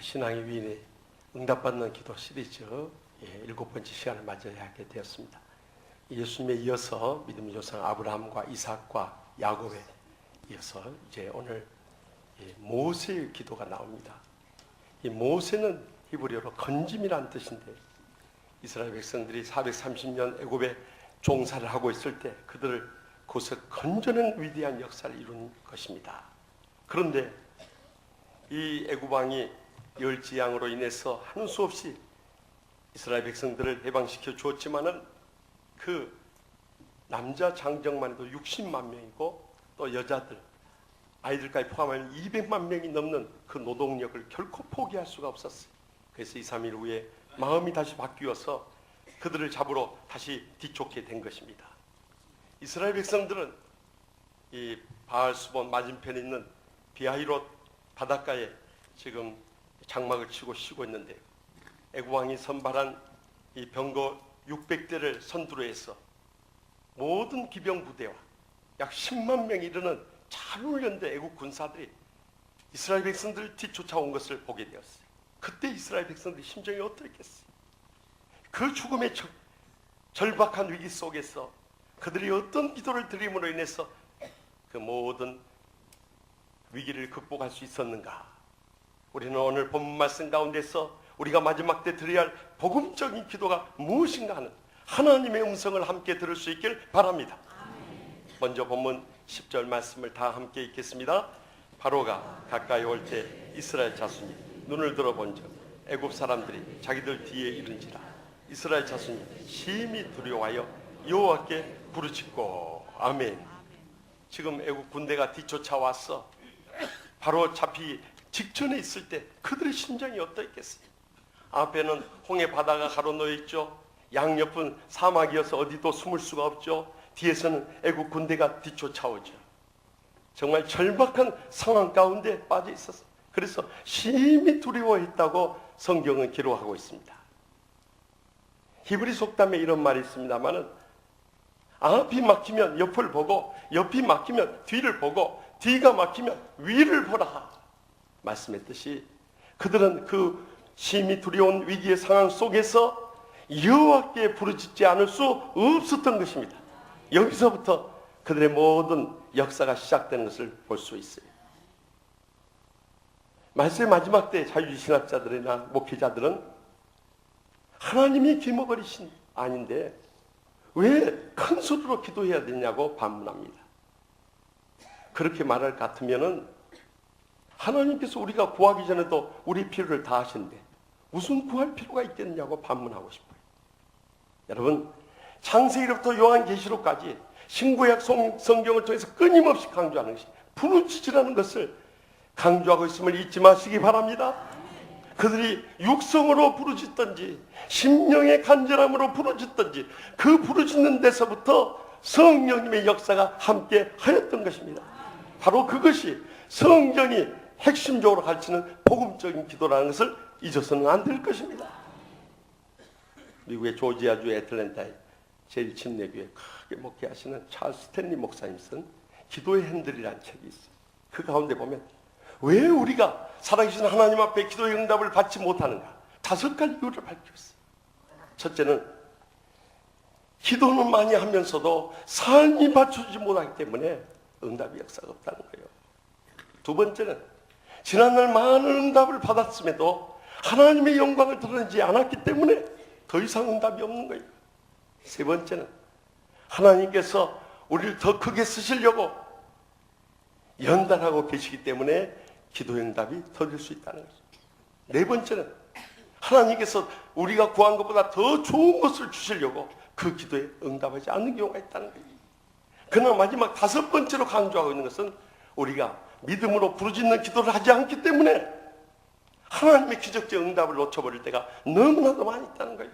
신앙의 위인의 응답받는 기도 시리즈 7번째 시간을 맞이해야 하게 되었습니다. 예수님에 이어서 믿음의 조상 아브라함과 이삭과 야곱에 이어서 이제 오늘 모세의 기도가 나옵니다. 이 모세는 히브리어로 건짐이란 뜻인데, 이스라엘 백성들이 430년 애굽에 종사를 하고 있을 때 그들을 곳에 건져낸 위대한 역사를 이룬 것입니다. 그런데 이 애굽 왕이 열지양으로 인해서 하는 수 없이 이스라엘 백성들을 해방시켜 주었지만은 그 남자 장정만 해도 60만 명이고 또 여자들, 아이들까지 포함하면 200만 명이 넘는 그 노동력을 결코 포기할 수가 없었어요. 그래서 2, 3일 후에 마음이 다시 바뀌어서 그들을 잡으러 다시 뒤쫓게 된 것입니다. 이스라엘 백성들은 이 바알수본 맞은편에 있는 비하히롯 바닷가에 지금 장막을 치고 쉬고 있는데, 애굽 왕이 선발한 이 병거 600대를 선두로 해서 모든 기병 부대와 약 10만 명이 이르는 잘 훈련된 애굽 군사들이 이스라엘 백성들을 뒤쫓아온 것을 보게 되었어요. 그때 이스라엘 백성들의 심정이 어떻겠어요? 그 죽음의 절박한 위기 속에서 그들이 어떤 기도를 드림으로 인해서 그 모든 위기를 극복할 수 있었는가? 우리는 오늘 본문 말씀 가운데서 우리가 마지막 때 드려야 할 복음적인 기도가 무엇인가 하는 하나님의 음성을 함께 들을 수 있길 바랍니다. 먼저 본문 10절 말씀을 다 함께 읽겠습니다. 바로가 가까이 올 때 이스라엘 자손이 눈을 들어본즉 애굽 사람들이 자기들 뒤에 이른지라. 이스라엘 자손이 심히 두려워하여 여호와께 부르짖고. 아멘. 지금 애굽 군대가 뒤쫓아왔어. 바로 잡히 직전에 있을 때 그들의 심정이 어떠했겠어요? 앞에는 홍해 바다가 가로놓여 있죠. 양옆은 사막이어서 어디도 숨을 수가 없죠. 뒤에서는 애굽 군대가 뒤쫓아오죠. 정말 절박한 상황 가운데 빠져 있었어요. 그래서 심히 두려워했다고 성경은 기록하고 있습니다. 히브리 속담에 이런 말이 있습니다만은, 앞이 막히면 옆을 보고 옆이 막히면 뒤를 보고 뒤가 막히면 위를 보라 말씀했듯이, 그들은 그 심히 두려운 위기의 상황 속에서 여호와께 부르짖지 않을 수 없었던 것입니다. 여기서부터 그들의 모든 역사가 시작되는 것을 볼 수 있어요. 말씀의 마지막 때 자유주의 신학자들이나 목회자들은 하나님이 기먹으리신 아닌데 왜 큰 소리로 기도해야 되냐고 반문합니다. 그렇게 말할 것 같으면은 하나님께서 우리가 구하기 전에도 우리 필요를 다 하시는데 무슨 구할 필요가 있겠냐고 반문하고 싶어요. 여러분, 창세기로부터 요한계시록까지 신구약 성경을 통해서 끊임없이 강조하는 것이 부르짖으라는 것을 강조하고 있음을 잊지 마시기 바랍니다. 그들이 육성으로 부르짖든지 심령의 간절함으로 부르짖든지 그 부르짖는 데서부터 성령님의 역사가 함께 하였던 것입니다. 바로 그것이 성경이 핵심적으로 가르치는 복음적인 기도라는 것을 잊어서는 안 될 것입니다. 미국의 조지아주 애틀랜타의 제일 침례교회 크게 목회하시는 찰스 스탠리 목사님 쓴 기도의 핸들이라는 책이 있어요. 그 가운데 보면 왜 우리가 살아계신 하나님 앞에 기도의 응답을 받지 못하는가? 5가지 이유를 밝혔어요. 첫째는 기도는 많이 하면서도 삶이 받쳐주지 못하기 때문에 응답의 역사가 없다는 거예요. 두 번째는 지난날 많은 응답을 받았음에도 하나님의 영광을 드러내지 않았기 때문에 더 이상 응답이 없는 거예요. 세 번째는 하나님께서 우리를 더 크게 쓰시려고 연단하고 계시기 때문에 기도의 응답이 더딜 수 있다는 거죠. 네 번째는 하나님께서 우리가 구한 것보다 더 좋은 것을 주시려고 그 기도에 응답하지 않는 경우가 있다는 거예요. 그러나 마지막 5번째로 강조하고 있는 것은 우리가 믿음으로 부르짖는 기도를 하지 않기 때문에 하나님의 기적적 응답을 놓쳐버릴 때가 너무나도 많이 있다는 거예요.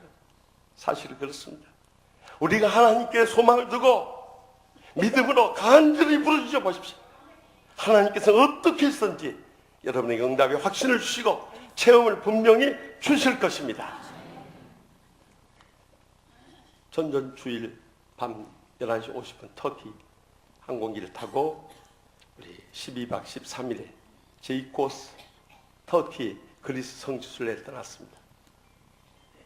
사실은 그렇습니다. 우리가 하나님께 소망을 두고 믿음으로 간절히 부르짖어 보십시오. 하나님께서 어떻게 했든지 여러분에게 응답의 확신을 주시고 체험을 분명히 주실 것입니다. 전전 주일 밤 11시 50분 터키 항공기를 타고 우리 12박 13일에 제이코스 터키 그리스 성지순례를 떠났습니다.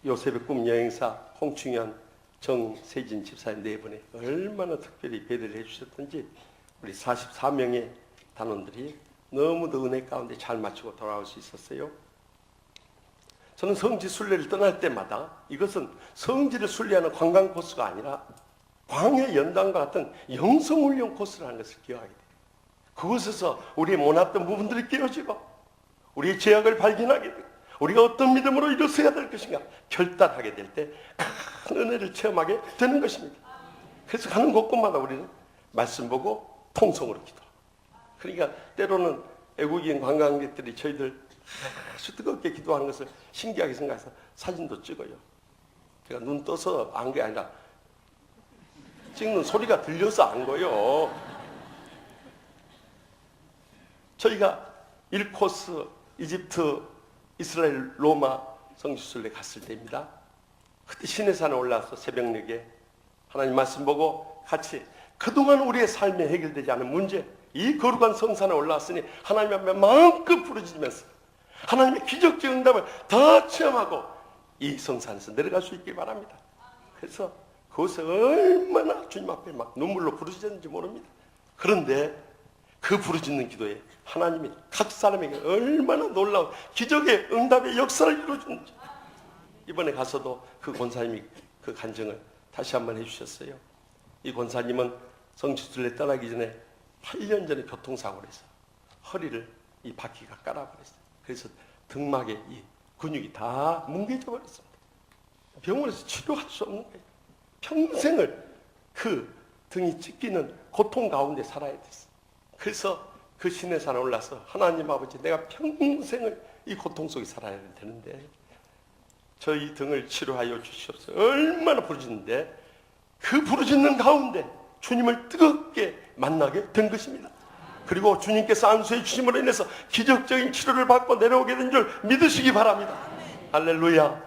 요셉의 꿈 여행사 홍충현, 정세진 집사님 네 분이 얼마나 특별히 배려를 해주셨던지 우리 44명의 단원들이 너무도 은혜 가운데 잘 마치고 돌아올 수 있었어요. 저는 성지 순례를 떠날 때마다 이것은 성지를 순례하는 관광 코스가 아니라 광해 연단과 같은 영성훈련 코스를 하는 것을 기억하게 돼요. 그곳에서 우리의 못났던 부분들이 깨어지고 우리의 죄악을 발견하게 되고 우리가 어떤 믿음으로 일어서야 될 것인가 결단하게 될 때 큰 은혜를 체험하게 되는 것입니다. 그래서 가는 곳곳마다 우리는 말씀 보고 통성으로 기도하고, 그러니까 때로는 외국인 관광객들이 저희들 아주 뜨겁게 기도하는 것을 신기하게 생각해서 사진도 찍어요. 제가 눈 떠서 안 게 아니라 찍는 소리가 들려서 안 거요. 저희가 1코스 이집트, 이스라엘, 로마 성지순례 갔을 때입니다. 그때 시내산에 올라와서 새벽녘에 하나님 말씀 보고 같이 그동안 우리의 삶에 해결되지 않은 문제, 이 거룩한 성산에 올라왔으니 하나님 앞에 마음껏 부르짖으면서 하나님의 기적적 응답을 다 체험하고 이 성산에서 내려갈 수 있길 바랍니다. 그래서 그곳에 얼마나 주님 앞에 막 눈물로 부르짖었는지 모릅니다. 그런데 그 부르짖는 기도에 하나님이 각 사람에게 얼마나 놀라운 기적의 응답의 역사를 이루어주는지 이번에 가서도 그 권사님이 그 간증을 다시 한번 해주셨어요. 이 권사님은 성지순례 떠나기 전에 8년 전에 교통사고를 해서 허리를 이 바퀴가 깔아버렸어요. 그래서 등막에 이 근육이 다 뭉개져 버렸습니다. 병원에서 치료할 수 없는 거예요. 평생을 그 등이 찢기는 고통 가운데 살아야 됐어요. 그래서 그 시내산에 올라서 하나님 아버지, 내가 평생을 이 고통 속에 살아야 되는데 저희 등을 치료하여 주시옵소서. 얼마나 부르짖는데 그 부르짖는 가운데 주님을 뜨겁게 만나게 된 것입니다. 그리고 주님께서 안수해 주심으로 인해서 기적적인 치료를 받고 내려오게 된 줄 믿으시기 바랍니다. 할렐루야.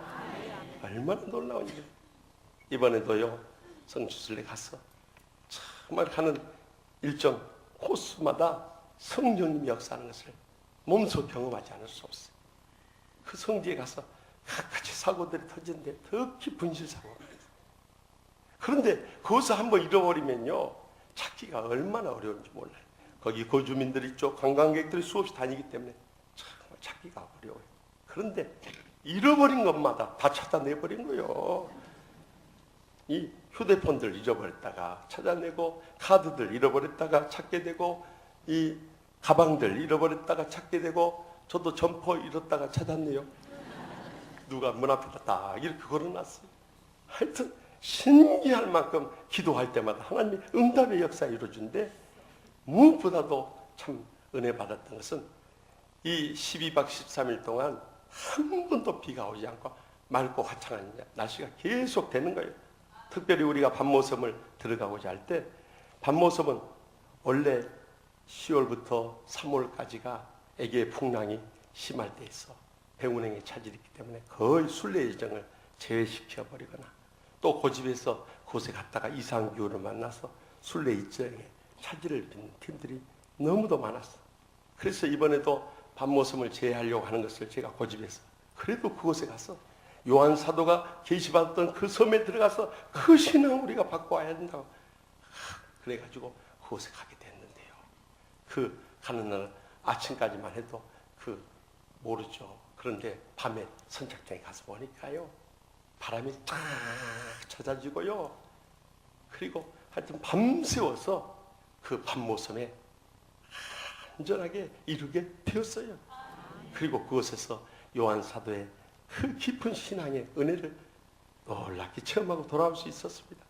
얼마나 놀라운 일이에요. 이번에도요 성지순례 가서 정말 가는 일정 코스마다 성령님이 역사하는 것을 몸소 경험하지 않을 수 없어요. 그 성지에 가서 각가지 사고들이 터지는데 더 깊은 실사고가 있어요. 그런데 그것을 한번 잃어버리면요 찾기가 얼마나 어려운지 몰라요. 거기 거주민들 있죠. 관광객들이 수없이 다니기 때문에 정말 찾기가 어려워요. 그런데 잃어버린 것마다 다 찾아내버린 거예요. 이 휴대폰들 잊어버렸다가 찾아내고, 카드들 잃어버렸다가 찾게 되고, 이 가방들 잃어버렸다가 찾게 되고, 저도 점퍼 잃었다가 찾았네요. 누가 문 앞에다 딱 이렇게 걸어놨어요. 하여튼 신기할 만큼 기도할 때마다 하나님이 응답의 역사를 이루어준데, 무엇보다도 참 은혜 받았던 것은 이 12박 13일 동안 한 번도 비가 오지 않고 맑고 화창한 날씨가 계속 되는 거예요. 특별히 우리가 밤모섬을 들어가고자 할 때, 밤모섬은 원래 10월부터 3월까지가 애기의 풍랑이 심할 때 있어 배운행에 차질이 있기 때문에 거의 순례 일정을 제외시켜 버리거나, 또 고집에서 그곳에 갔다가 이상기후를 만나서 순례 일정에 차질을 빚는 팀들이 너무도 많았어. 그래서 이번에도 밤모섬을 제외하려고 하는 것을 제가 고집해서, 그래도 그곳에 가서 요한 사도가 계시받았던 그 섬에 들어가서 그 신앙 우리가 받고 와야 된다고 그래가지고 그곳에 가게 됐는데요. 그 가는 날 아침까지만 해도 그 모르죠. 그런데 밤에 선착장에 가서 보니까요 바람이 쫙 찾아지고요. 그리고 하여튼 밤새워서 그 밤모섬에 안전하게 이루게 되었어요. 그리고 그곳에서 요한 사도의 그 깊은 신앙의 은혜를 놀랍게 체험하고 돌아올 수 있었습니다.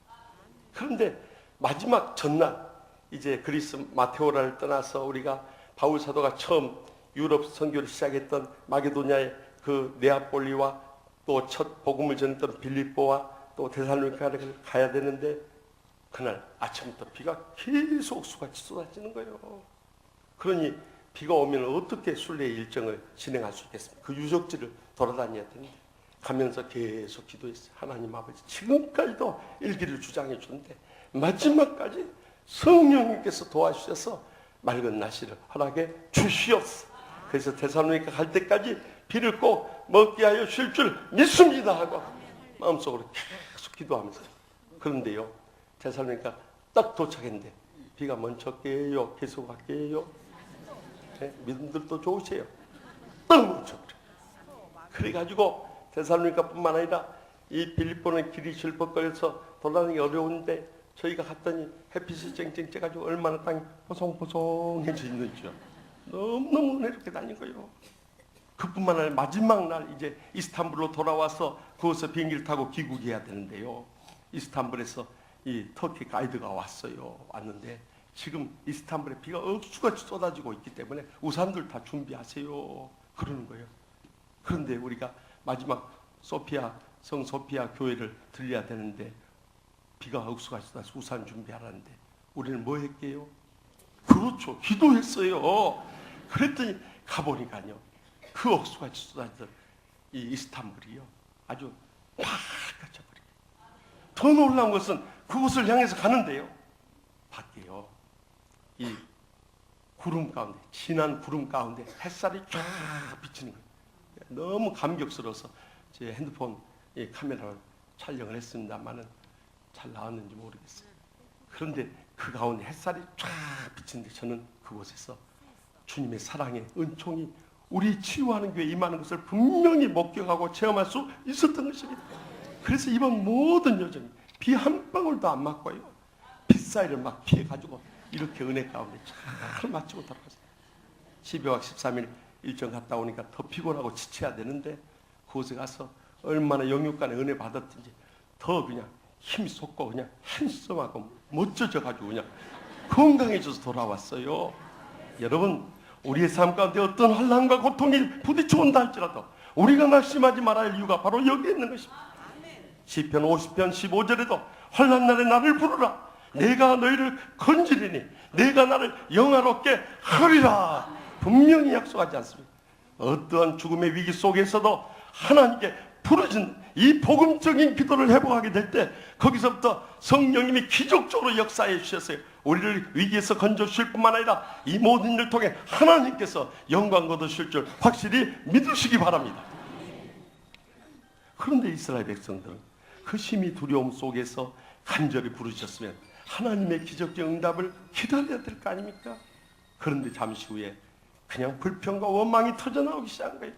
그런데 마지막 전날 이제 그리스 마테오라를 떠나서 우리가 바울 사도가 처음 유럽 선교를 시작했던 마게도냐의 그 네아폴리와 또 첫 복음을 전했던 빌립보와 또 데살로니가를 가야 되는데, 그날 아침부터 비가 계속 수같이 쏟아지는 거예요. 그러니 비가 오면 어떻게 순례 일정을 진행할 수 있겠습니까? 그 유적지를 돌아다녀야 되는데 가면서 계속 기도했어요. 하나님 아버지, 지금까지도 일기를 주장해 주는데 마지막까지 성령님께서 도와주셔서 맑은 날씨를 허락해 주시옵소서. 그래서 데살로니가 갈 때까지 비를 꼭 먹게 하여 쉴 줄 믿습니다 하고 마음속으로 계속 기도하면서. 그런데요, 데살로니가 딱 도착했는데 비가 먼저 깨요, 계속 갈게요. 네? 믿음들도 좋으세요. 딱 멈춰버려. 그래가지고 데살로니가뿐만 아니라 이 빌립보는 길이 실퍽거려서 돌아다니기 어려운데 저희가 갔더니 햇빛이 쨍쨍 쬐가지고 얼마나 땅이 보송보송해져 있는지요. 너무너무 은혜롭게 다닌 거예요. 그뿐만 아니라 마지막 날 이제 이스탄불로 돌아와서 거기서 비행기를 타고 귀국해야 되는데요. 이스탄불에서 이 터키 가이드가 왔는데 지금 이스탄불에 비가 억수같이 쏟아지고 있기 때문에 우산들 다 준비하세요 그러는 거예요. 그런데 우리가 마지막 성 소피아 교회를 들려야 되는데 비가 억수같이 쏟아서 우산 준비하라는데 우리는 뭐 했게요? 그렇죠, 기도했어요. 그랬더니 가보니까요, 그 억수같이 쏟아지던 이 이스탄불이요 아주 팍 갇혀버려요. 더 놀라운 것은 그곳을 향해서 가는데요, 밖에요 이 구름 가운데, 진한 구름 가운데 햇살이 쫙 비치는 거예요. 너무 감격스러워서 제 핸드폰 카메라로 촬영을 했습니다만은 잘 나왔는지 모르겠어요. 그런데 그 가운데 햇살이 쫙 비치는데 저는 그곳에서 주님의 사랑의 은총이 우리 치유하는 교회에 임하는 것을 분명히 목격하고 체험할 수 있었던 것입니다. 그래서 이번 모든 여정이 비 한 방울도 안 맞고요, 빗사이를 막 피해가지고 이렇게 은혜 가운데 잘 마치고 돌아갔어요. 12박 13일 일정 갔다 오니까 더 피곤하고 지쳐야 되는데 그곳에 가서 얼마나 영육간의 은혜 받았든지 더 그냥 힘이 솟고 그냥 핸섬하고 멋져져가지고 그냥 건강해져서 돌아왔어요. 여러분, 우리의 삶 가운데 어떤 환난과 고통이 부딪혀온다 할지라도 우리가 낙심하지 말아야 할 이유가 바로 여기에 있는 것입니다. 시편 50편 15절에도 환난 날에 나를 부르라, 내가 너희를 건지리니 내가 나를 영화롭게 하리라 분명히 약속하지 않습니까? 어떠한 죽음의 위기 속에서도 하나님께 부르짖는 이 복음적인 기도를 회복하게 될 때 거기서부터 성령님이 기적적으로 역사해 주셨어요. 우리를 위기에서 건져주실 뿐만 아니라 이 모든 일을 통해 하나님께서 영광 거두실 줄 확실히 믿으시기 바랍니다. 그런데 이스라엘 백성들은 그 심히 두려움 속에서 간절히 부르셨으면 하나님의 기적적 응답을 기다려야 될 거 아닙니까? 그런데 잠시 후에 그냥 불평과 원망이 터져나오기 시작한 거예요.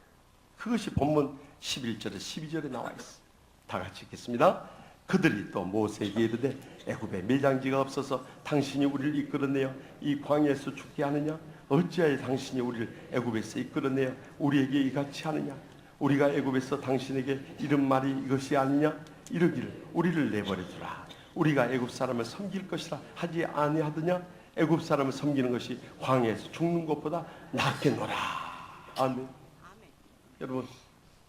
그것이 본문 11절에 12절에 나와 있어요. 다 같이 읽겠습니다. 그들이 또 모세에게 이르되 애굽에 밀장지가 없어서 당신이 우리를 이끌어내어 이 광야에서 죽게 하느냐? 어찌하여 당신이 우리를 애굽에서 이끌어내어 우리에게 이같이 하느냐? 우리가 애굽에서 당신에게 이른 말이 이것이 아니냐? 이르기를 우리를 내버려두라, 우리가 애굽 사람을 섬길 것이라 하지 아니하더냐? 애굽 사람을 섬기는 것이 광야에서 죽는 것보다 낫겠노라. 아멘. 여러분,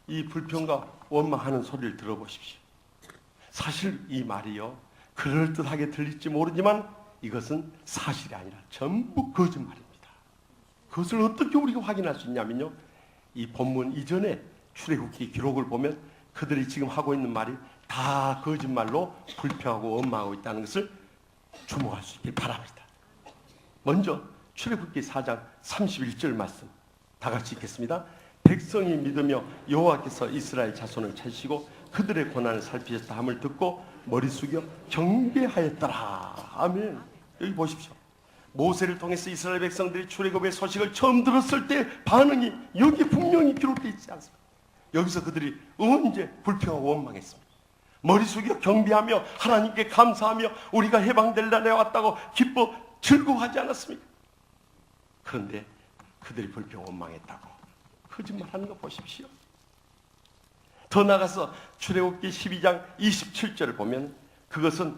이 불평과 원망하는 소리를 들어보십시오. 사실 이 말이요, 그럴듯하게 들릴지 모르지만 이것은 사실이 아니라 전부 거짓말입니다. 그것을 어떻게 우리가 확인할 수 있냐면요, 이 본문 이전에 출애굽기 기록을 보면 그들이 지금 하고 있는 말이 다 거짓말로 불평하고 원망하고 있다는 것을 주목할 수 있길 바랍니다. 먼저 출애굽기 4장 31절 말씀 다 같이 읽겠습니다. 백성이 믿으며 여호와께서 이스라엘 자손을 찾으시고 그들의 고난을 살피셨다 함을 듣고 머리 숙여 경배하였더라. 아멘. 여기 보십시오. 모세를 통해서 이스라엘 백성들이 출애굽의 소식을 처음 들었을 때 반응이 여기 분명히 기록되어 있지 않습니까? 여기서 그들이 언제 불평하고 원망했습니까? 머리 숙여 경배하며 하나님께 감사하며 우리가 해방될 날에 왔다고 기뻐 즐거워하지 않았습니까? 그런데 그들이 불평 원망했다고 거짓말하는 거 보십시오. 더 나가서 출애굽기 12장 27절을 보면 그것은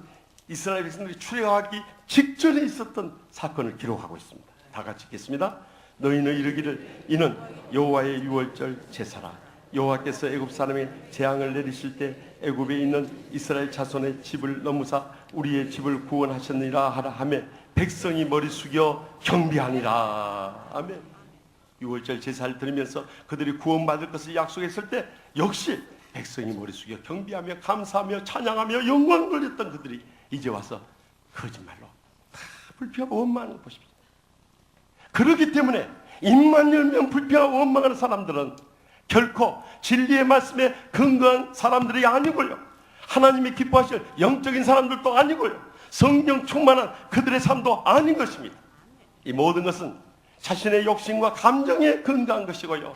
이스라엘 백성들이 출애굽하기 직전에 있었던 사건을 기록하고 있습니다. 다 같이 읽겠습니다. 너희는 이르기를 이는 여호와의 유월절 제사라. 여호와께서 애굽 사람의 재앙을 내리실 때 애굽에 있는 이스라엘 자손의 집을 넘으사 우리의 집을 구원하셨느니라 하라 하며 백성이 머리 숙여 경배하니라. 아멘. 유월절 제사를 드리면서 그들이 구원받을 것을 약속했을 때 역시 백성이 머리 숙여 경배하며 감사하며 찬양하며 영광 돌렸던 그들이 이제 와서 거짓말로 다 불평하고 원망하는 거 보십시오. 그렇기 때문에 입만 열면 불평하고 원망하는 사람들은 결코 진리의 말씀에 근거한 사람들이 아니고요, 하나님이 기뻐하실 영적인 사람들도 아니고요, 성령 충만한 그들의 삶도 아닌 것입니다. 이 모든 것은 자신의 욕심과 감정에 근거한 것이고요,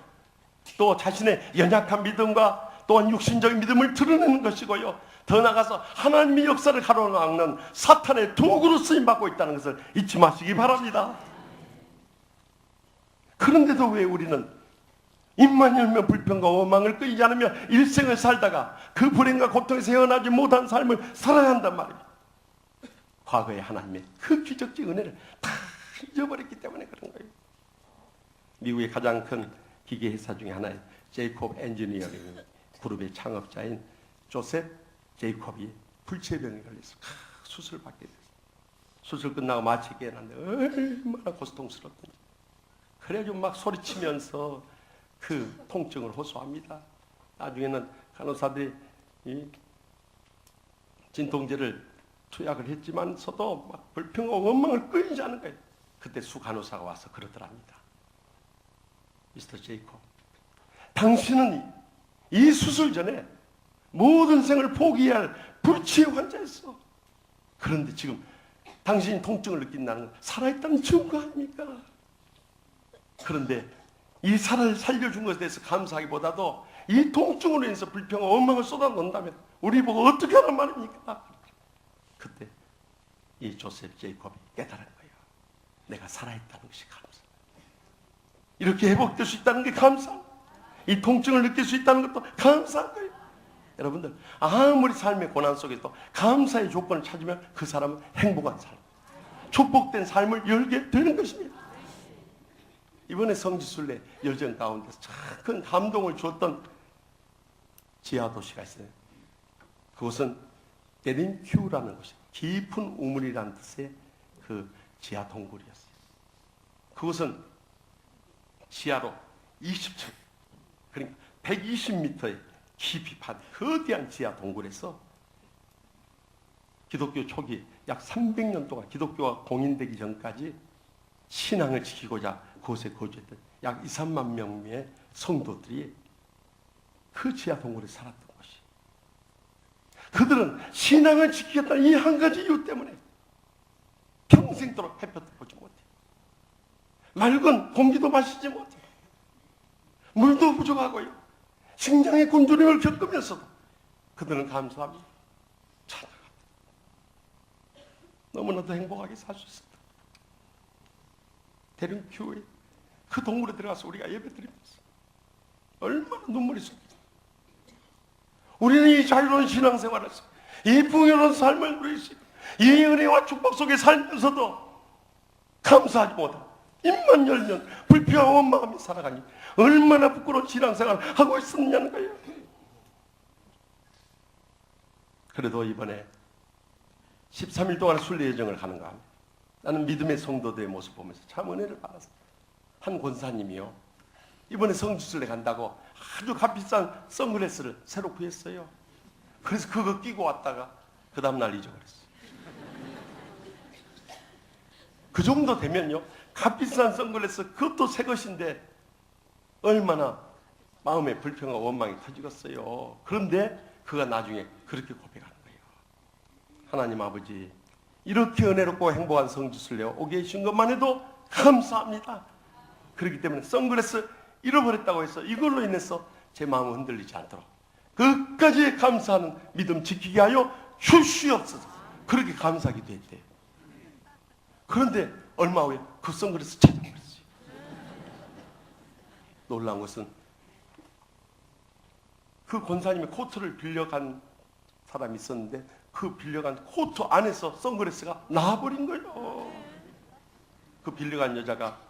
또 자신의 연약한 믿음과 또한 육신적인 믿음을 드러내는 것이고요, 더 나아가서 하나님의 역사를 가로막는 사탄의 도구로 쓰임받고 있다는 것을 잊지 마시기 바랍니다. 그런데도 왜 우리는 입만 열면 불평과 원망을 끊이지 않으며 일생을 살다가 그 불행과 고통에서 헤어나지 못한 삶을 살아야 한단 말입니다. 과거에 하나님의 그 기적적 은혜를 다 잊어버렸기 때문에 그런 거예요. 미국의 가장 큰 기계 회사 중에 하나인 제이콥 엔지니어링 그룹의 창업자인 조셉 제이콥이 불치병에 걸려서 수술을 받게 됐어요. 수술 끝나고 마취 깨어났는데 얼마나 고통스럽던지. 그래가지고 막 소리치면서 그 통증을 호소합니다. 나중에는 간호사들이 이 진통제를 투약을 했지만서도 막 불평과 원망을 끊이지 않은 거예요. 그때 수 간호사가 와서 그러더랍니다. 미스터 제이콥, 당신은 이 수술 전에 모든 생을 포기해야 할 불치의 환자였어. 그런데 지금 당신이 통증을 느낀다는 건 살아있다는 증거 아닙니까? 그런데 이 살려준 것에 대해서 감사하기보다도 이 통증으로 인해서 불평과 원망을 쏟아놓는다면 우리 보고 어떻게 하란 말입니까? 그때 이 조셉 제이콥이 깨달은 거예요. 내가 살아있다는 것이 감사. 이렇게 회복될 수 있다는 게 감사. 이 통증을 느낄 수 있다는 것도 감사한 거예요. 여러분들, 아무리 삶의 고난 속에서 감사의 조건을 찾으면 그 사람은 행복한 삶, 축복된 삶을 열게 되는 것입니다. 이번에 성지순례 여정 가운데서 참 큰 감동을 주었던 지하 도시가 있어요. 그곳은 데린큐라는 곳이에요. 깊은 우물이라는 뜻의 그 지하 동굴이었어요. 그곳은 지하로 20층, 그러니까 120m의 깊이 판 거대한 지하 동굴에서 기독교 초기 약 300년 동안 기독교가 공인되기 전까지 신앙을 지키고자 그곳에 거주했던 약 2, 3만 명의 성도들이 그 지하 동굴에 살았던 것이. 그들은 신앙을 지키겠다는 이 한 가지 이유 때문에 평생도록 햇볕도 보지 못해. 맑은 공기도 마시지 못해. 물도 부족하고요. 식량의 굶주림을 겪으면서도 그들은 감사합니다. 찬양합니다. 너무나도 행복하게 살 수 있습니다. 데린큐에 그 동굴에 들어가서 우리가 예배드리면서 얼마나 눈물이 쏟습니다. 우리는 이 자유로운 신앙생활에서 이 풍요로운 삶을 누릴 수 있고 이 은혜와 축복 속에 살면서도 감사하지 못하고 입만 열면 불평과 원망하며 살아가니 얼마나 부끄러운 신앙생활을 하고 있었느냐는 거예요. 그래도 이번에 13일 동안 순례 여정을 가는가 합니다. 나는 믿음의 성도들의 모습 보면서 참 은혜를 받았어요. 한 권사님이요, 이번에 성지순례 간다고 아주 값비싼 선글라스를 새로 구했어요. 그래서 그거 끼고 왔다가 그 다음날 잊어버렸어요. 그 정도 되면요, 값비싼 선글라스 그것도 새 것인데 얼마나 마음에 불평과 원망이 터지겠어요. 그런데 그가 나중에 그렇게 고백하는 거예요. 하나님 아버지, 이렇게 은혜롭고 행복한 성지순례 오게 해주신 것만 해도 감사합니다. 그렇기 때문에 선글라스 잃어버렸다고 해서 이걸로 인해서 제 마음은 흔들리지 않도록 끝까지 감사하는 믿음 지키게 하여 주시옵소서. 그렇게 감사하기도 했대요. 그런데 얼마 후에 그 선글라스 찾아버렸어요. 놀라운 것은 그 권사님의 코트를 빌려간 사람이 있었는데 그 빌려간 코트 안에서 선글라스가 나와버린 거예요. 그 빌려간 여자가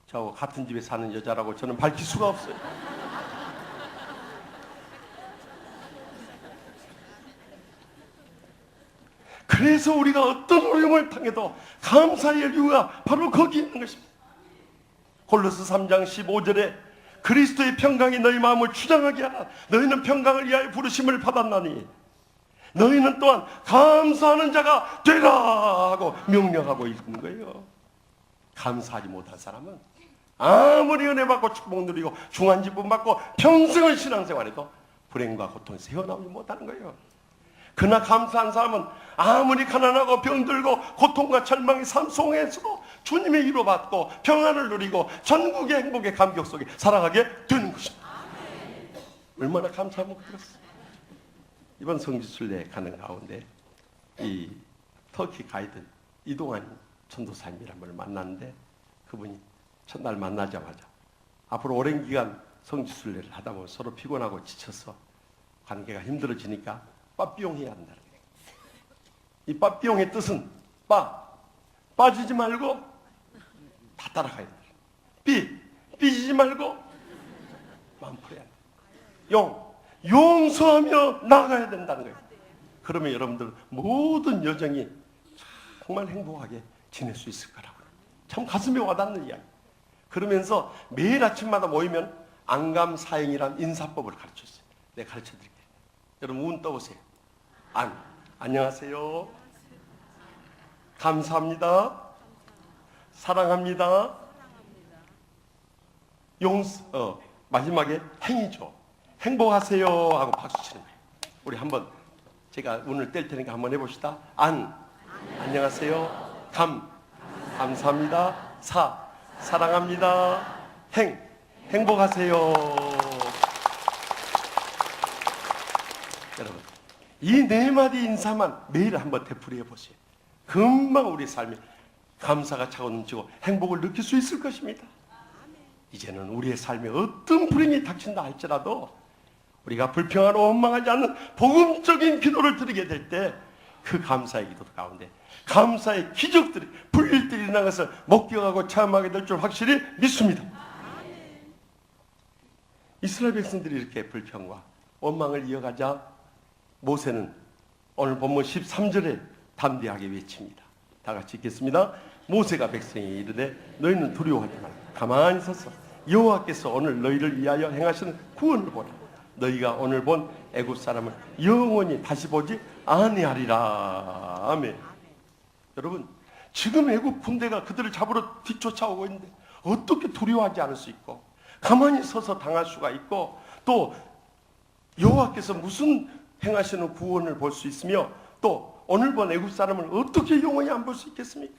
저하고 같은 집에 사는 여자라고 저는 밝힐 수가 없어요. 그래서 우리가 어떤 어려움을 당해도 감사의 이유가 바로 거기 있는 것입니다. 골로새 3장 15절에 그리스도의 평강이 너희 마음을 추장하게 하라. 너희는 평강을 위하여 부르심을 받았나니 너희는 또한 감사하는 자가 되라 하고 명령하고 있는 거예요. 감사하지 못한 사람은 아무리 은혜 받고 축복 누리고 중한지분 받고 평생을 신앙생활해도 불행과 고통에서 헤어나오지 못하는 거예요. 그러나 감사한 사람은 아무리 가난하고 병들고 고통과 절망의 삶 속에서도 주님의 위로받고 평안을 누리고 전국의 행복의 감격 속에 살아가게 되는 것입니다. 얼마나 감사하면 그렇습니다. 이번 성지순례 가는 가운데 이 터키 가이드 이동환 전도사님이란 분을 만났는데, 그분이 첫날 만나자마자 앞으로 오랜 기간 성지순례를 하다 보면 서로 피곤하고 지쳐서 관계가 힘들어지니까 빠삐용해야 한다는 거예요. 이 빠삐용의 뜻은 빠지지 말고 다 따라가야 된다. 삐지지 말고 마음 풀어야 된다. 용서하며 나아가야 된다는 거예요. 그러면 여러분들 모든 여정이 정말 행복하게 지낼 수 있을 거라고요. 참 가슴에 와닿는 이야기. 그러면서 매일 아침마다 모이면 안감사행이란 인사법을 가르쳤어요. 내가 가르쳐드릴게요. 여러분 운 떠보세요. 안녕하세요. 감사합니다. 사랑합니다. 마지막에 행이죠. 행복하세요 하고 박수 치는 거예요. 우리 한번 제가 운을 뗄 테니까 한번 해봅시다. 안녕하세요. 감사합니다. 사랑합니다. 행복하세요. 여러분, 이 네 마디 인사만 매일 한번 되풀이해 보세요. 금방 우리 삶에 감사가 차고 넘치고 행복을 느낄 수 있을 것입니다. 이제는 우리의 삶에 어떤 불행이 닥친다 할지라도 우리가 불평하고 원망하지 않는 복음적인 기도를 드리게 될 때 그 감사의 기도 가운데 감사의 기적들이 불일들이 일어난 것을 목격하고 체험하게 될 줄 확실히 믿습니다. 이스라엘 백성들이 이렇게 불평과 원망을 이어가자 모세는 오늘 본문 13절에 담대하게 외칩니다. 다 같이 읽겠습니다. 모세가 백성에게 이르되 너희는 두려워하지 말라. 가만히 서서 여호와께서 오늘 너희를 위하여 행하시는 구원을 보라. 너희가 오늘 본 애굽 사람을 영원히 다시 보지 아니하리라. 아멘. 여러분, 지금 애굽 군대가 그들을 잡으러 뒤쫓아오고 있는데 어떻게 두려워하지 않을 수 있고 가만히 서서 당할 수가 있고 또 여호와께서 무슨 행하시는 구원을 볼 수 있으며 또 오늘 본 애굽 사람을 어떻게 영원히 안 볼 수 있겠습니까?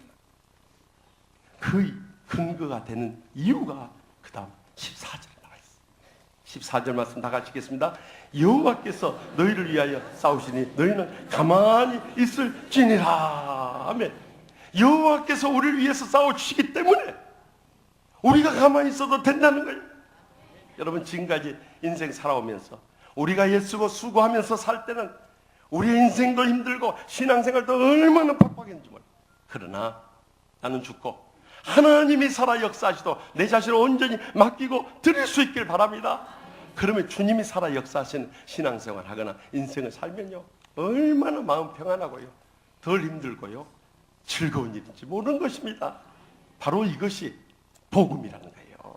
그 근거가 되는 이유가 그 다음 14절에 나와 있습니다. 14절 말씀 다 같이 읽겠습니다. 여호와께서 너희를 위하여 싸우시니 너희는 가만히 있을지니라. 아멘. 여호와께서 우리를 위해서 싸워주시기 때문에 우리가 가만히 있어도 된다는 거예요. 여러분, 지금까지 인생 살아오면서 우리가 애쓰고 수고하면서 살 때는 우리의 인생도 힘들고 신앙생활도 얼마나 팍팍했는지 몰라요. 그러나 나는 죽고 하나님이 살아 역사하시도 내 자신을 온전히 맡기고 드릴 수 있길 바랍니다. 그러면 주님이 살아 역사하시는 신앙생활 하거나 인생을 살면요 얼마나 마음 평안하고요 덜 힘들고요 즐거운 일인지 모르는 것입니다. 바로 이것이 복음이라는 거예요.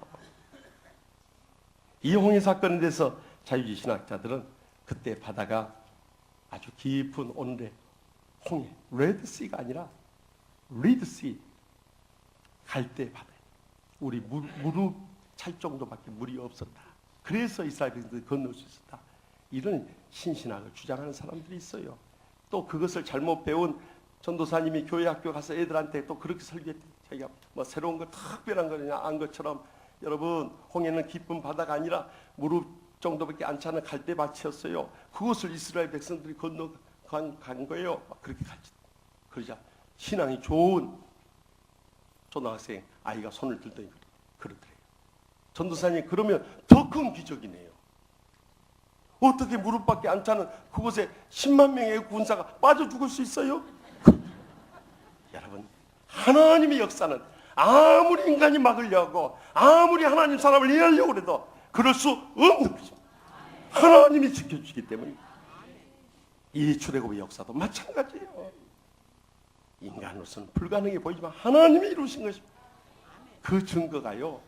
이 홍해 사건에 대해서 자유주의 신학자들은 그때 바다가 아주 깊은 오늘의 홍해, 레드시가 아니라 리드시, 갈대 바다. 우리 무릎 찰 정도밖에 물이 없었다. 그래서 이스라엘 백성들이 건널 수 있었다. 이런 신신학을 주장하는 사람들이 있어요. 또 그것을 잘못 배운 전도사님이 교회 학교 가서 애들한테 또 그렇게 설교했대. 자기가 뭐 새로운 거 특별한 거냐 안 것처럼 여러분 홍해는 깊은 바다가 아니라 무릎 정도밖에 안 차는 갈대밭이었어요. 그것을 이스라엘 백성들이 건너간 거예요. 그렇게 가르치. 그러자 신앙이 좋은 초등학생 아이가 손을 들더니 그러더래요. 전도사님 그러면 더 큰 기적이네요. 어떻게 무릎밖에 안 차는 그곳에 10만 명의 군사가 빠져 죽을 수 있어요? 여러분, 하나님의 역사는 아무리 인간이 막으려고 아무리 하나님 사람을 이해하려고 해도 그럴 수 없는 것입니다. 하나님이 지켜주시기 때문에. 이 출애굽의 역사도 마찬가지예요. 인간으로서는 불가능해 보이지만 하나님이 이루신 것입니다. 그 증거가요,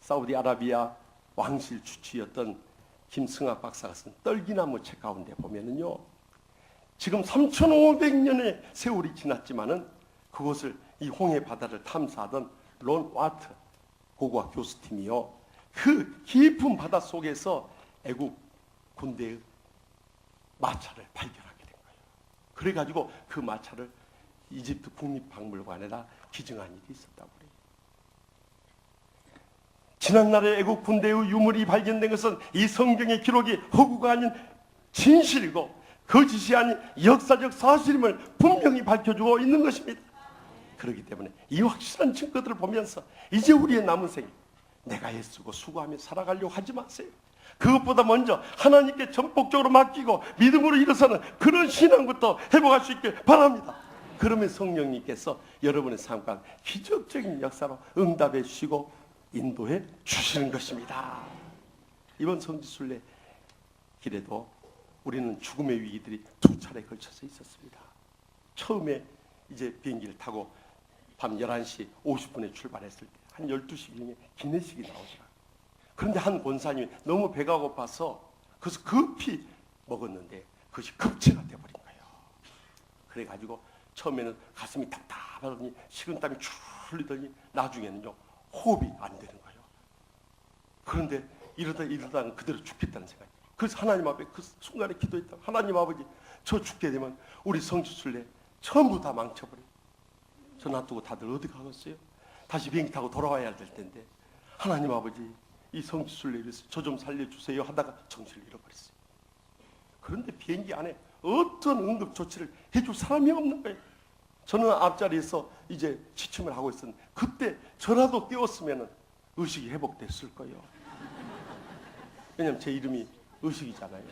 사우디아라비아 왕실 주치였던 김승학 박사가 쓴 떨기나무 책 가운데 보면은요, 지금 3,500년의 세월이 지났지만은 그곳을 이 홍해 바다를 탐사하던 론 와트 고고학 교수팀이요. 그 깊은 바다 속에서 애국 군대의 마차를 발견하게 된 거예요. 그래가지고 그 마차를 이집트 국립박물관에다 기증한 일이 있었다고 그래요. 지난날의 애국 군대의 유물이 발견된 것은 이 성경의 기록이 허구가 아닌 진실이고 거짓이 아닌 역사적 사실임을 분명히 밝혀주고 있는 것입니다. 그렇기 때문에 이 확실한 증거들을 보면서 이제 우리의 남은 생 내가 애쓰고 수고하며 살아가려고 하지 마세요. 그것보다 먼저 하나님께 전폭적으로 맡기고 믿음으로 일어서는 그런 신앙부터 회복할 수 있길 바랍니다. 그러면 성령님께서 여러분의 삶과 기적적인 역사로 응답해 주시고 인도해 주시는 것입니다. 이번 성지순례 길에도 우리는 죽음의 위기들이 두 차례 걸쳐서 있었습니다. 처음에 이제 비행기를 타고 밤 11시 50분에 출발했을 때 한 12시경에 기내식이 나오더라고요. 그런데 한 권사님이 너무 배가 고파서 그래서 급히 먹었는데 그것이 급체가 돼버린 거예요. 그래가지고 처음에는 가슴이 답답하더니 식은땀이 줄 흘리더니 나중에는요 호흡이 안 되는 거예요. 그런데 이러다 그대로 죽겠다는 생각이. 그래서 하나님 앞에 그 순간에 기도했다. 하나님 아버지, 저 죽게 되면 우리 성지순례 전부 다 망쳐버려요. 저 놔두고 다들 어디 가겠어요? 다시 비행기 타고 돌아와야 될 텐데 하나님 아버지, 이 성지순례 위해서 저 좀 살려주세요 하다가 정신을 잃어버렸어요. 그런데 비행기 안에 어떤 응급 조치를 해줄 사람이 없는 거예요. 저는 앞자리에서 이제 취침을 하고 있었는데 그때 저라도 깨웠으면 의식이 회복됐을 거예요. 왜냐하면 제 이름이 의식이잖아요.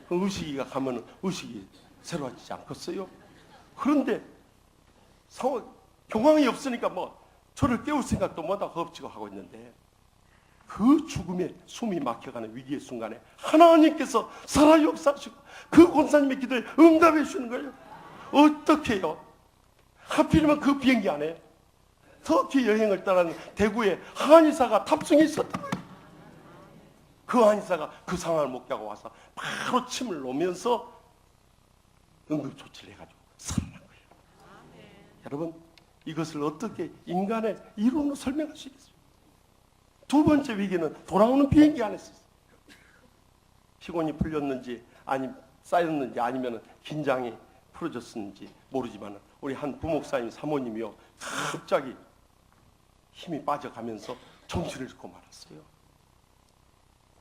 그 의식이가 가면 의식이 새로워지지 않겠어요? 그런데 경황이 없으니까 뭐 저를 깨울 생각도 못하고 겁지고 하고 있는데 그 죽음에 숨이 막혀가는 위기의 순간에 하나님께서 살아 역사하시고 그 권사님의 기도에 응답해 주시는 거예요. 어떻게 해요? 하필이면 그 비행기 안에 터키 여행을 떠나는 대구에 한의사가 탑승해 있었던 거예요. 그 한의사가 그 상황을 목격하고 와서 바로 침을 놓으면서 응급조치를 해가지고 살아난 거예요. 여러분, 이것을 어떻게 인간의 이론으로 설명할 수 있겠어요? 두 번째 위기는 돌아오는 비행기 안에서 피곤이 풀렸는지 쌓였는지 아니면 긴장이 풀어졌는지 모르지만 우리 한 부목사님 사모님이요 갑자기 힘이 빠져가면서 정신을 잃고 말았어요.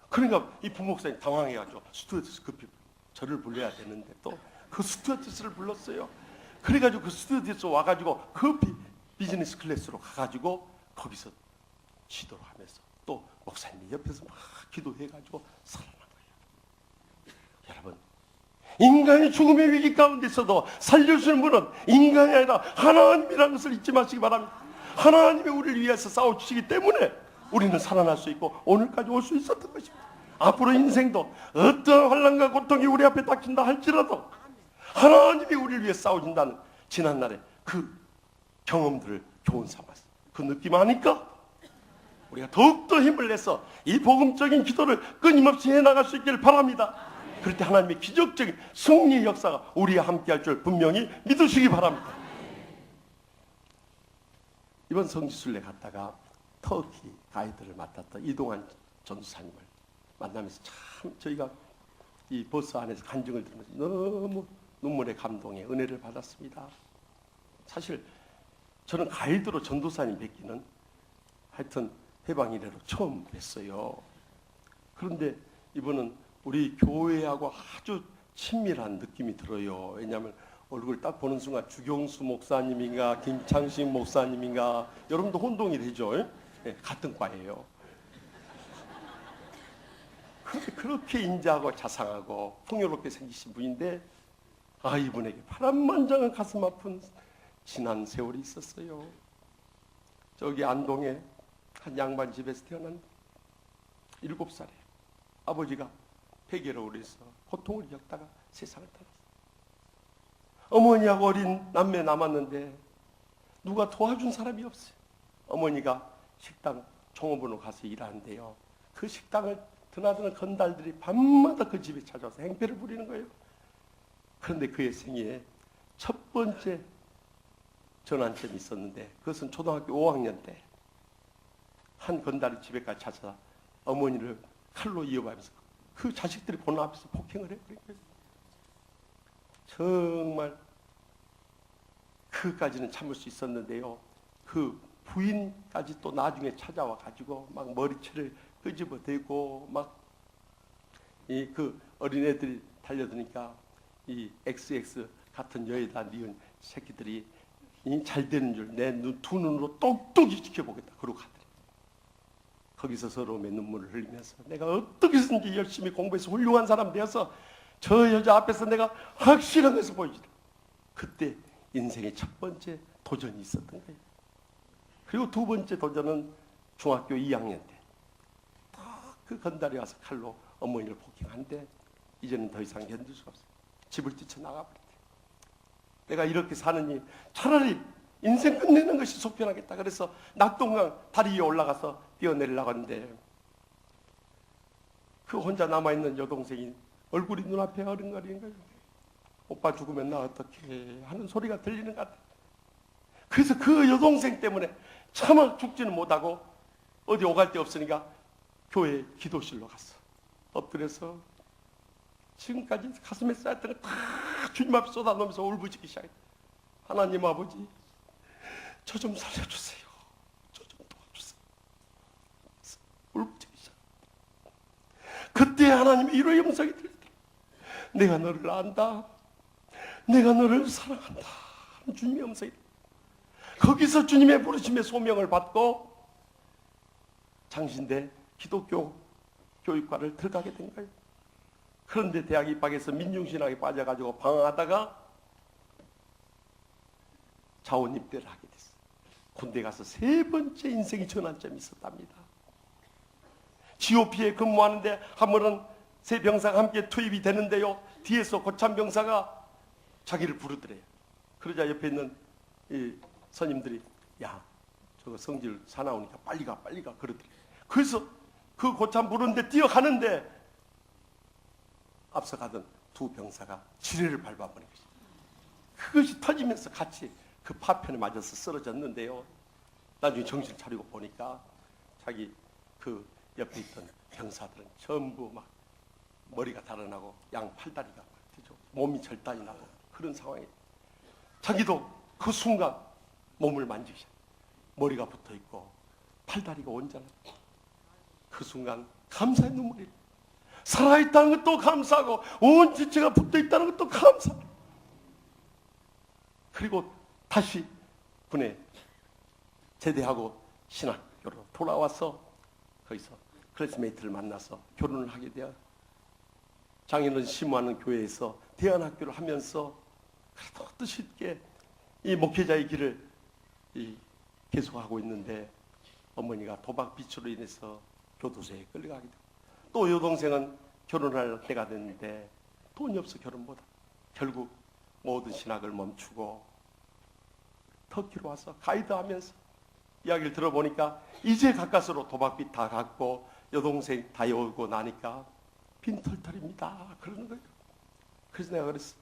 그러니까 이 부목사님 당황해가지고 스튜어디스 급히 저를 불러야 되는데 또 그 스튜어디스를 불렀어요. 그래가지고 그 스튜어디스 와가지고 급히 비즈니스 클래스로 가가지고 거기서 지도를 하면서 또 목사님이 옆에서 막 기도해가지고 살아난 거예요. 여러분, 인간의 죽음의 위기 가운데서도 살려주는 분은 인간이 아니라 하나님이라는 것을 잊지 마시기 바랍니다. 하나님이 우리를 위해서 싸워주시기 때문에 우리는 살아날 수 있고 오늘까지 올 수 있었던 것입니다. 앞으로 인생도 어떤 환난과 고통이 우리 앞에 닥친다 할지라도 하나님이 우리를 위해 싸워준다는 지난날의 그 경험들을 교훈 삼아서 그 느낌 아니까 우리가 더욱더 힘을 내서 이 복음적인 기도를 끊임없이 해나갈 수 있기를 바랍니다. 그럴 때 하나님의 기적적인 승리의 역사가 우리와 함께할 줄 분명히 믿으시기 바랍니다. 이번 성지순례 갔다가 터키 가이드를 맡았던 이동환 전도사님을 만나면서 참 저희가 이 버스 안에서 간증을 들으면서 너무 눈물의 감동에 은혜를 받았습니다. 사실 저는 가이드로 전도사님 뵙기는 하여튼 해방 이래로 처음 뵀어요. 그런데 이분은 우리 교회하고 아주 친밀한 느낌이 들어요. 왜냐하면 얼굴 딱 보는 순간 주경수 목사님인가 김창식 목사님인가 여러분도 혼동이 되죠. 네, 같은 과예요. 그렇게 인자하고 자상하고 풍요롭게 생기신 분인데 이분에게 파란만장한 가슴 아픈 지난 세월이 있었어요. 저기 안동에 한 양반 집에서 태어난 7살에 아버지가 폐결핵으로 해서 고통을 겪다가 세상을 떠났어요. 어머니하고 어린 남매 남았는데 누가 도와준 사람이 없어요. 어머니가 식당 종업원으로 가서 일하는데요. 그 식당을 드나드는 건달들이 밤마다 그 집에 찾아와서 행패를 부리는 거예요. 그런데 그의 생애에 첫 번째 전환점이 있었는데 그것은 초등학교 5학년 때 한 건달이 집에까지 찾아서 어머니를 칼로 이어가면서 그 자식들이 보는 앞에서 폭행을 해버린 거예요. 정말 그까지는 참을 수 있었는데요. 그 부인까지 또 나중에 찾아와 가지고 막 머리채를 끄집어대고 막 이 그 어린애들이 달려드니까 이 XX 같은 여에다 니은 새끼들이 이 잘 되는 줄 내 두 눈으로 똑똑히 지켜보겠다 그러고 가더래. 거기서 서러움의 눈물을 흘리면서 내가 어떻게 해서든지 열심히 공부해서 훌륭한 사람 되어서 저 여자 앞에서 내가 확실한 것을 보여주라. 그때 인생의 첫 번째 도전이 있었던 거예요. 그리고 두 번째 도전은 중학교 2학년 때 그 건달이 와서 칼로 어머니를 폭행한데 이제는 더 이상 견딜 수가 없어요. 집을 뛰쳐나가버렸대요. 내가 이렇게 사느니 차라리 인생 끝내는 것이 속편하겠다. 그래서 낙동강 다리 위에 올라가서 뛰어내리려고 하는데 그 혼자 남아있는 여동생이 얼굴이 눈앞에 어른거리는 거예요. 오빠 죽으면 나 어떡해 하는 소리가 들리는 것 같아요. 그래서 그 여동생 때문에 차마 죽지는 못하고 어디 오갈 데 없으니까 교회 기도실로 갔어. 엎드려서 지금까지 가슴에 쌓였던 거 다 주님 앞에 쏟아놓으면서 울부짖기 시작했다. 하나님 아버지, 저 좀 살려주세요. 저 좀 도와주세요. 울부짖기 시작했다. 그때 하나님의 이로의 음성이 들리더라. 내가 너를 안다. 내가 너를 사랑한다. 주님의 음성이 들리더라. 거기서 주님의 부르심의 소명을 받고 장신대 기독교 교육과를 들어가게 된 거예요. 그런데 대학 입학해서 민중신학에 빠져가지고 방황하다가 자원 입대를 하게 됐어요. 군대 가서 세 번째 인생의 전환점이 있었답니다. GOP에 근무하는데 한 번은 세 병사가 함께 투입이 되는데요. 뒤에서 고참 병사가 자기를 부르더래요. 그러자 옆에 있는 이 선임들이 야 저거 성질 사나우니까 빨리 가 그러더래요. 그래서 그 고참 부르는데 뛰어가는데 앞서가던 두 병사가 지뢰를 밟아버린 것이죠. 그것이 터지면서 같이 그 파편에 맞아서 쓰러졌는데요. 나중에 정신 차리고 보니까 자기 그 옆에 있던 병사들은 전부 막 머리가 달아나고 양 팔다리가 몸이 절단이 나고 그런 상황에 자기도 그 순간 몸을 만지기 시작. 머리가 붙어 있고 팔다리가 온전하고 그 순간 감사의 눈물이 살아있다는 것도 감사하고 온 지체가 붙어있다는 것도 감사하고 그리고 다시 군에 제대하고 신학교로 돌아와서 거기서 클래스메이트를 만나서 결혼을 하게 되어 장인어른 심무하는 교회에서 대안학교를 하면서 그래도 뜻 있게 이 목회자의 길을 계속하고 있는데 어머니가 도박 빚으로 인해서 교도소에 끌려가게 되고 또 여동생은 결혼할 때가 됐는데 돈이 없어 결혼 못하고 결국 모든 신학을 멈추고 터키로 와서 가이드하면서 이야기를 들어보니까 이제 가까스로 도박빚 다 갚고 여동생 다 오고 나니까 빈털털입니다 그러는 거예요. 그래서 내가 그랬어.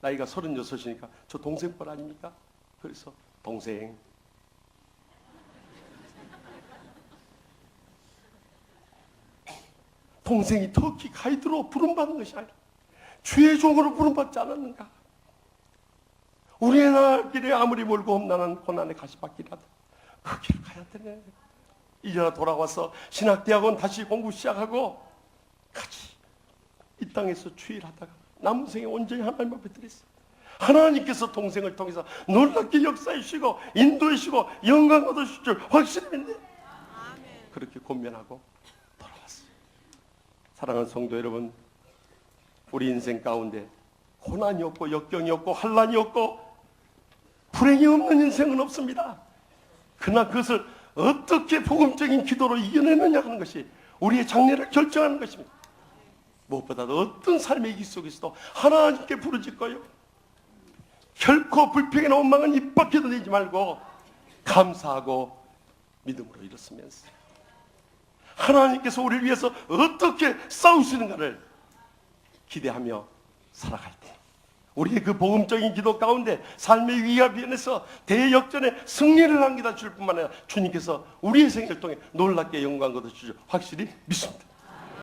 나이가 36이니까 저 동생뻘 아닙니까? 그래서 동생 동생이 터키 가이드로 부름받는 것이 아니라 주의 종으로 부름받지 않았는가? 우리의 날 길에 아무리 멀고 험난한 고난의 가시밭길이라도 그 길을 가야 되네. 이제나 돌아와서 신학대학원 다시 공부 시작하고 같이 이 땅에서 주일하다가 남은 생에 온전히 하나님 앞에 드렸어요. 하나님께서 동생을 통해서 놀랍게 역사해 주시고 인도해 주시고 영광 얻으실 줄 확실히 믿네. 그렇게 권면하고 돌아왔어요. 사랑하는 성도 여러분, 우리 인생 가운데 고난이 없고 역경이 없고 환난이 없고 불행이 없는 인생은 없습니다. 그러나 그것을 어떻게 복음적인 기도로 이겨내느냐 하는 것이 우리의 장래를 결정하는 것입니다. 무엇보다도 어떤 삶의 길 속에서도 하나님께 부르짖고요. 결코 불평이나 원망은 입 밖에도 내지 말고 감사하고 믿음으로 일었으면서 하나님께서 우리를 위해서 어떻게 싸우시는가를 기대하며 살아갈 때 우리의 그 복음적인 기도 가운데 삶의 위기와 변에서 대역전에 승리를 안겨다 줄 뿐만 아니라 주님께서 우리의 생애를 통해 놀랍게 영광 거둬 주실 확실히 믿습니다.